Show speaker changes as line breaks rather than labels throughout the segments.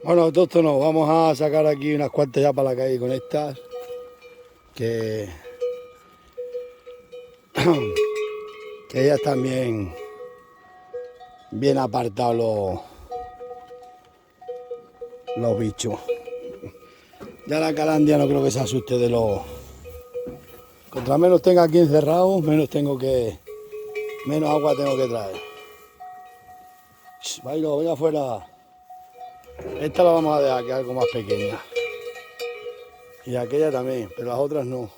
Bueno, todo esto no, vamos a sacar aquí unas cuantas ya para la calle con estas. Que ellas están bien apartados los bichos. Ya la calandria no creo que se asuste de los... Contra menos tenga aquí encerrado, menos agua tengo que traer. Bailo, venga afuera. Esta la vamos a dejar que es algo más pequeña. Y aquella también, pero las otras no.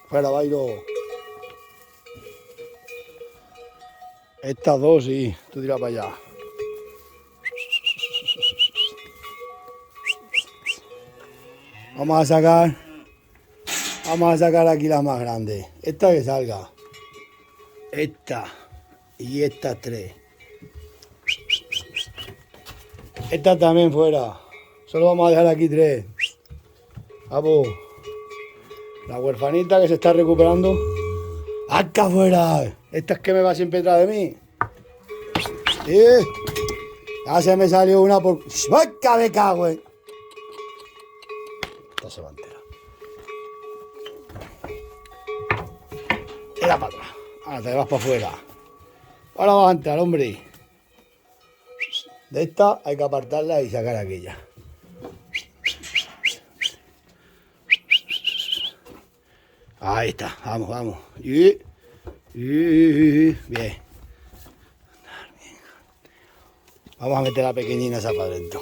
Fuera, Bailo. Estas dos sí, tú tiras para allá. Vamos a sacar aquí la más grande. Esta que salga. Esta y estas tres. Esta también fuera. Solo vamos a dejar aquí tres. Vamos. La huerfanita que se está recuperando. ¡Acá afuera! Esta es que me va siempre detrás de mí. Ya se me salió una por... ¡Vaca de cago! Esta se va entera. Era para atrás. Ahora te vas para afuera. Ahora vas a entrar, hombre. De esta hay que apartarla y sacar aquella. Ahí está, vamos. Bien. Vamos a meter la pequeñina esa para adentro.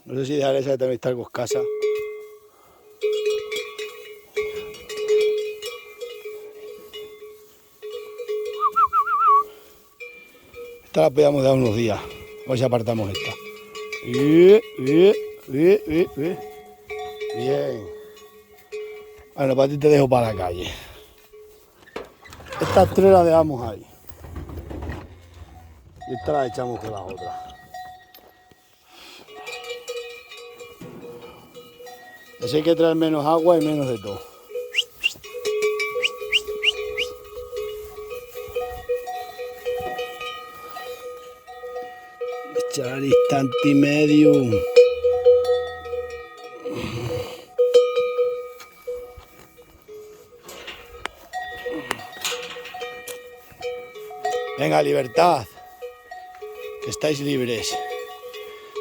No sé si dejar esa que también está algo escasa. Esta la podíamos dar unos días. A ver si apartamos esta. Bien. Bueno, para ti te dejo para la calle. Estas tres las dejamos ahí. Y estas las echamos con las otras. Así hay que traer menos agua y menos de todo. Echar al instante y medio. Venga, libertad. Que estáis libres.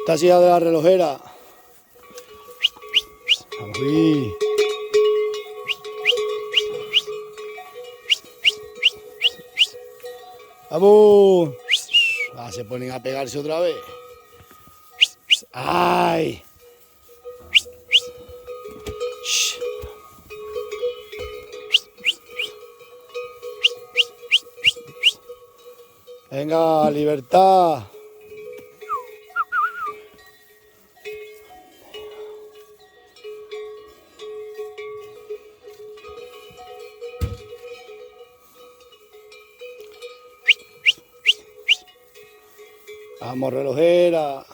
Esta silla de la relojera. Uy. ¡Vamos! Ah, se ponen a pegarse otra vez. ¡Ay! Venga, libertad. Vamos, relojera.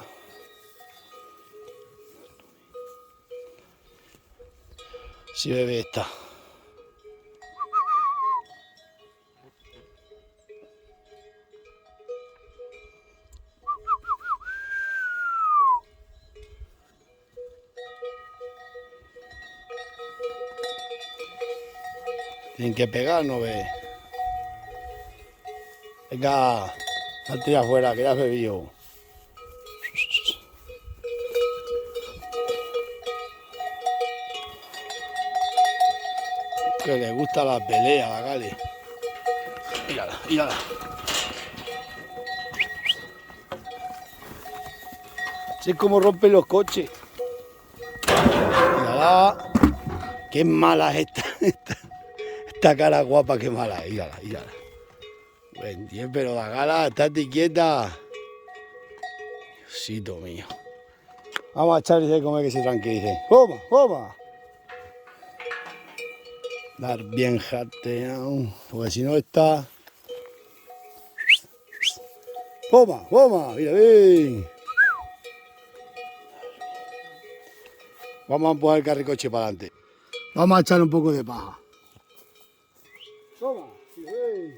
Sí, bebé está. Tienen que pegar, ¿no ve? Venga, salte ya afuera, que ya has bebido. Que le gusta la pelea, la Gali. Mírala. Así es como rompen los coches. Mírala. Qué mala es esta cara guapa, qué mala es. Mírala. Buen día, pero la Gala, estate quieta. Diosito mío. Vamos a echarle de comer que se tranquilice. ¡Toma! Dar bien jateado, porque si no está... ¡Toma! Mira bien. Vamos a empujar el carricoche para adelante. Vamos a echar un poco de paja. Toma. ¡Ey!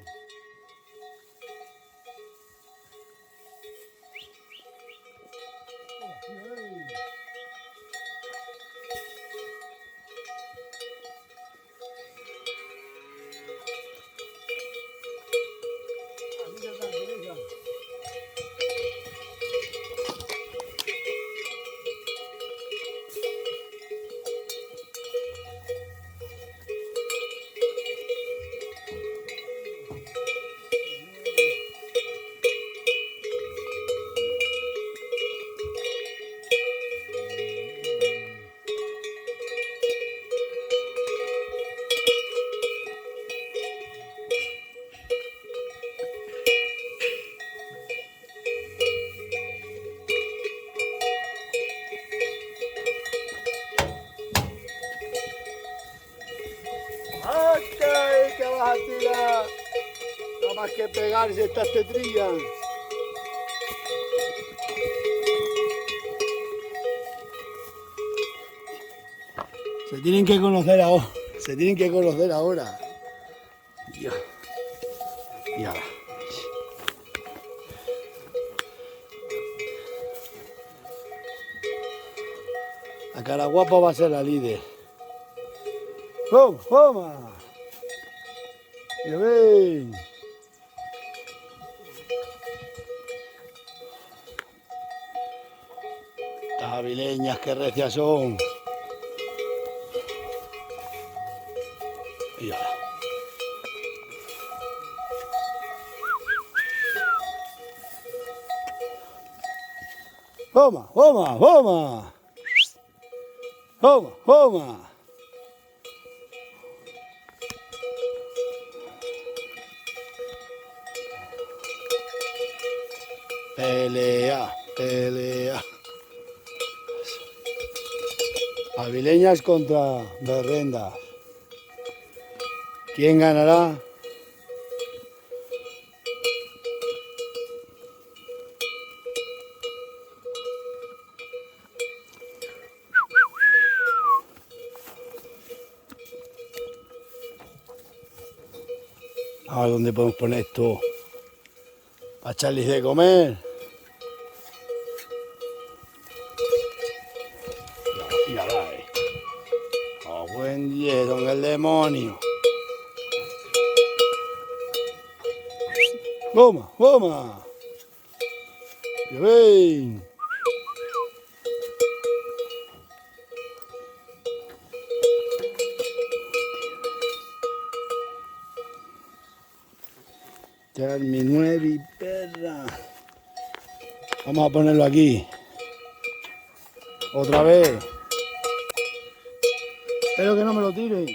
¡Ay, que vas a tirar! Nada más que pegarse estas tetrillas. Se tienen que conocer ahora. Se tienen que conocer ahora. Ya. Y ahora. La cara guapa va a ser la líder. ¡Toma! ¡Toma! ¡Ya ven! Estas avileñas que recias son. Y ahora. ¡Toma! ¡Toma! ¡Toma! ¡Toma! ¡Toma! Pelea, pelea. Avileñas contra berrendas. ¿Quién ganará? A ver dónde podemos poner esto. Para echarles de comer. Ya va, ¡oh, buen día, don el demonio! ¡Toma, toma! ¡Ya ven! Mi 9 y perra. Vamos a ponerlo aquí. Otra vez. Espero que no me lo tiren.